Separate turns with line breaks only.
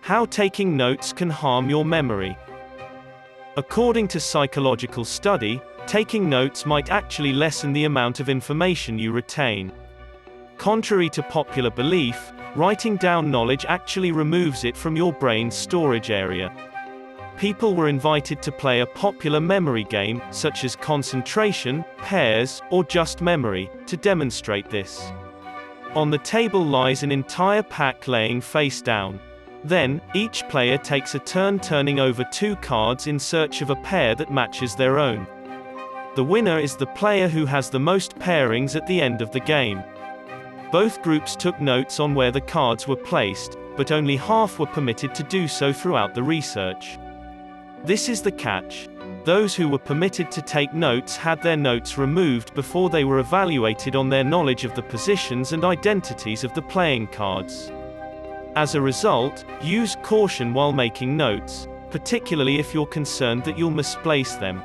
How taking notes can harm your memory. According to psychological study, taking notes might actually lessen the amount of information you retain. Contrary to popular belief, writing down knowledge actually removes it from your brain's storage area. People were invited to play a popular memory game, such as concentration, pairs, or just memory, to demonstrate this. On the table lies an entire pack laying face down. Then, each player takes a turn turning over 2 cards in search of a pair that matches their own. The winner is the player who has the most pairings at the end of the game. Both groups took notes on where the cards were placed, but only half were permitted to do so throughout the research. This is the catch. Those who were permitted to take notes had their notes removed before they were evaluated on their knowledge of the positions and identities of the playing cards. As a result, use caution while making notes, particularly if you're concerned that you'll misplace them.